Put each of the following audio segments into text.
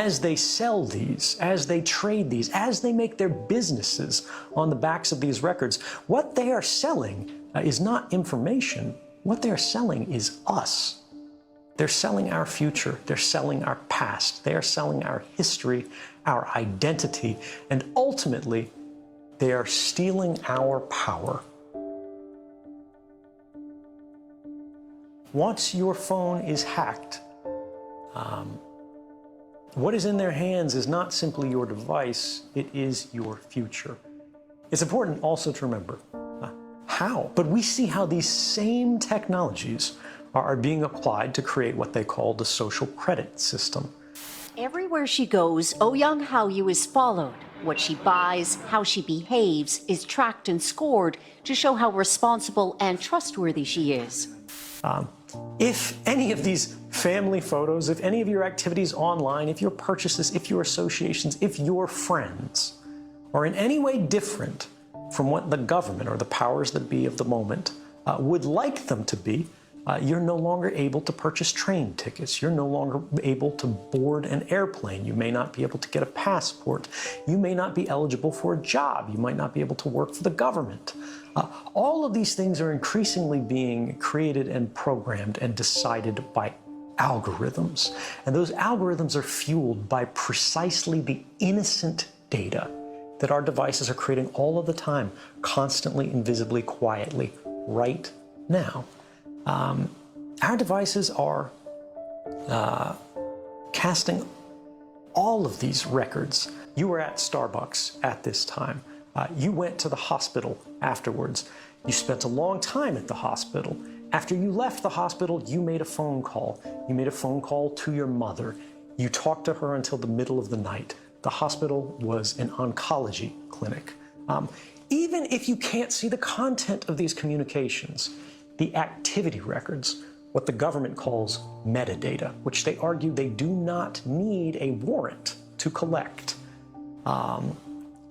as they sell these, as they trade these, as they make their businesses on the backs of these records, what they are selling is not information. What they are selling is us. They're selling our future. They're selling our past. They are selling our history, our identity, and ultimately, they are stealing our power. Once your phone is hacked, what is in their hands is not simply your device, it is your future. It's important also to remember how, but we see how these same technologies are being applied to create what they call the social credit system. Everywhere she goes, Oh Young Hao-Yu is followed. What she buys, how she behaves, is tracked and scored to show how responsible and trustworthy she is. If any of these family photos, if any of your activities online, if your purchases, if your associations, if your friends are in any way different from what the government or the powers that be of the moment would like them to be, you're no longer able to purchase train tickets. You're no longer able to board an airplane. You may not be able to get a passport. You may not be eligible for a job. You might not be able to work for the government. All of these things are increasingly being created and programmed and decided by algorithms. And those algorithms are fueled by precisely the innocent data that our devices are creating all of the time, constantly, invisibly, quietly, right now. Our devices are casting all of these records. You were at Starbucks at this time. You went to the hospital afterwards. You spent a long time at the hospital. After you left the hospital, you made a phone call. You made a phone call to your mother. You talked to her until the middle of the night. The hospital was an oncology clinic. Even if you can't see the content of these communications, the activity records, what the government calls metadata, which they argue they do not need a warrant to collect,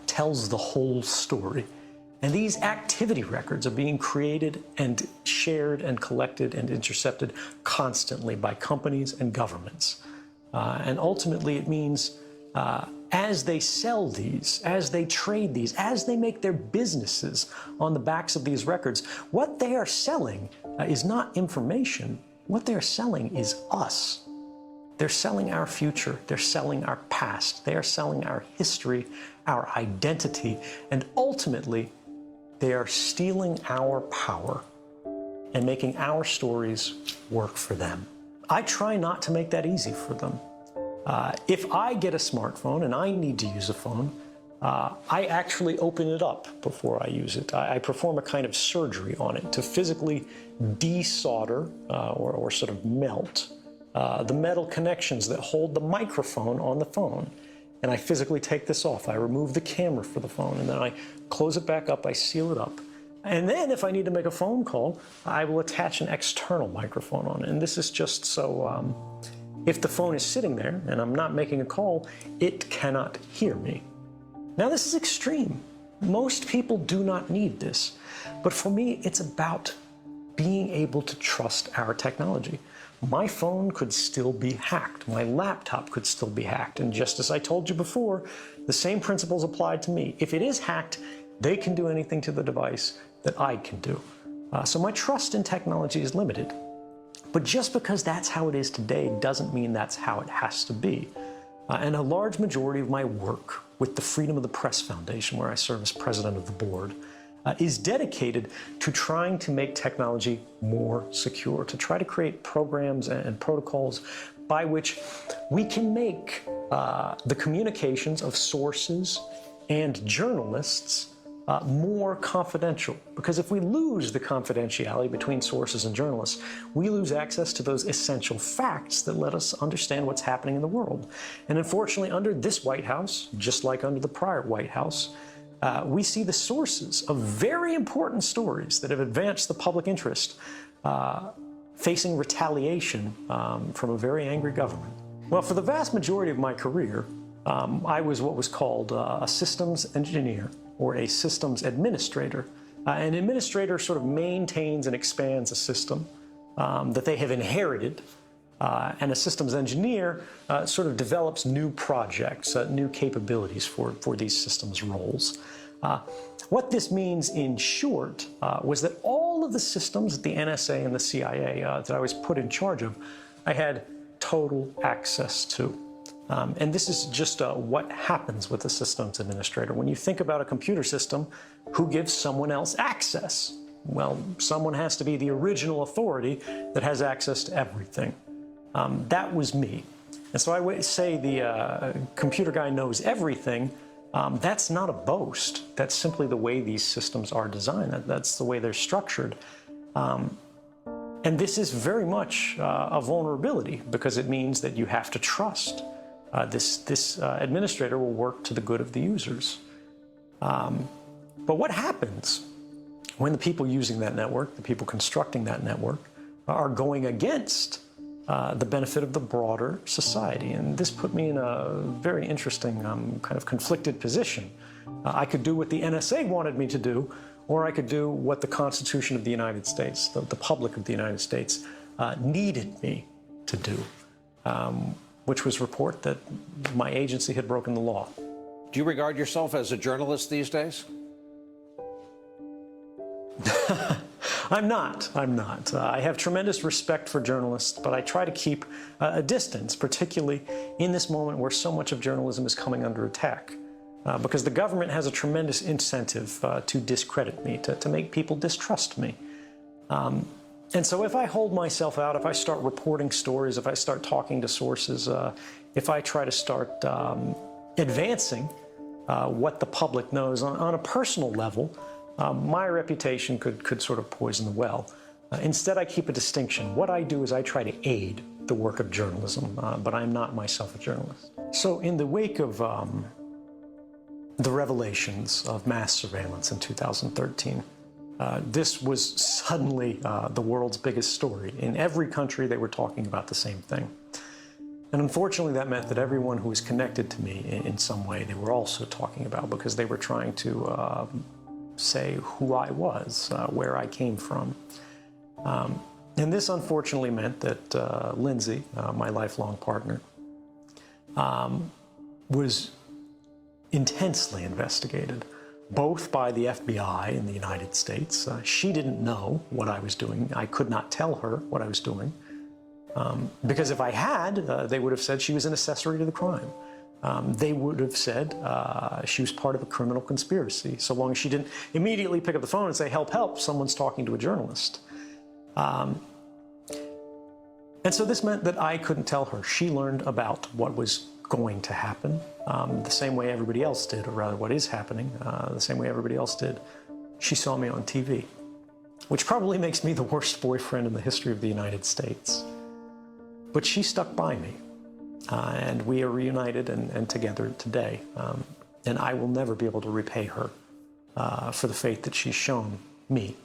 tells the whole story. And these activity records are being created and shared and collected and intercepted constantly by companies and governments. And ultimately it means as they sell these, as they trade these, as they make their businesses on the backs of these records, what they are selling is not information. What they're selling is us. They're selling our future. They're selling our past. They are selling our history, our identity, and ultimately, they are stealing our power and making our stories work for them. I try not to make that easy for them. If I get a smartphone and I need to use a phone, I actually open it up before I use it. I perform a kind of surgery on it to physically desolder or sort of melt the metal connections that hold the microphone on the phone. And I physically take this off. I remove the camera for the phone, and then I close it back up, I seal it up. And then if I need to make a phone call, I will attach an external microphone on it. And this is just so if the phone is sitting there and I'm not making a call, it cannot hear me. Now this is extreme. Most people do not need this. But for me, it's about being able to trust our technology. My phone could still be hacked. My laptop could still be hacked. And just as I told you before, the same principles apply to me. If it is hacked, they can do anything to the device that I can do. So my trust in technology is limited. But just because that's how it is today doesn't mean that's how it has to be. And a large majority of my work with the Freedom of the Press Foundation, where I serve as president of the board, is dedicated to trying to make technology more secure, to try to create programs and protocols by which we can make the communications of sources and journalists more confidential. Because if we lose the confidentiality between sources and journalists, we lose access to those essential facts that let us understand what's happening in the world. And unfortunately, under this White House, just like under the prior White House, we see the sources of very important stories that have advanced the public interest facing retaliation from a very angry government. Well, for the vast majority of my career, I was what was called a systems engineer or a systems administrator. An administrator sort of maintains and expands a system that they have inherited And a systems engineer sort of develops new projects, new capabilities for these systems roles. What this means in short was that all of the systems at the NSA and the CIA that I was put in charge of, I had total access to. And this is just what happens with a systems administrator. When you think about a computer system, who gives someone else access? Well, someone has to be the original authority that has access to everything. That was me. And so I would say the computer guy knows everything. That's not a boast. That's simply the way these systems are designed. That's the way they're structured. And this is very much a vulnerability because it means that you have to trust. This administrator will work to the good of the users. But what happens when the people using that network, the people constructing that network, are going against the benefit of the broader society? And this put me in a very interesting kind of conflicted position. I could do what the NSA wanted me to do, or I could do what the Constitution of the United States, the public of the United States, needed me to do, which was report that my agency had broken the law. Do you regard yourself as a journalist these days? I'm not. I have tremendous respect for journalists, but I try to keep a distance, particularly in this moment where so much of journalism is coming under attack. Because the government has a tremendous incentive to discredit me, to make people distrust me. And so if I hold myself out, if I start reporting stories, if I start talking to sources, if I try to start advancing what the public knows on a personal level, my reputation could sort of poison the well. Instead, I keep a distinction. What I do is I try to aid the work of journalism, but I'm not myself a journalist. So in the wake of the revelations of mass surveillance in 2013, this was suddenly the world's biggest story. In every country, they were talking about the same thing. And unfortunately, that meant that everyone who was connected to me in some way, they were also talking about, because they were trying to say who I was, where I came from. And this unfortunately meant that Lindsay, my lifelong partner, was intensely investigated, both by the FBI in the United States. She didn't know what I was doing. I could not tell her what I was doing, because if I had, they would have said she was an accessory to the crime. They would have said she was part of a criminal conspiracy, so long as she didn't immediately pick up the phone and say, help, help, someone's talking to a journalist. And so this meant that I couldn't tell her. She learned about what was going to happen the same way everybody else did, or rather what is happening, the same way everybody else did. She saw me on TV, which probably makes me the worst boyfriend in the history of the United States. But she stuck by me. And we are reunited and together today. And I will never be able to repay her for the faith that she's shown me.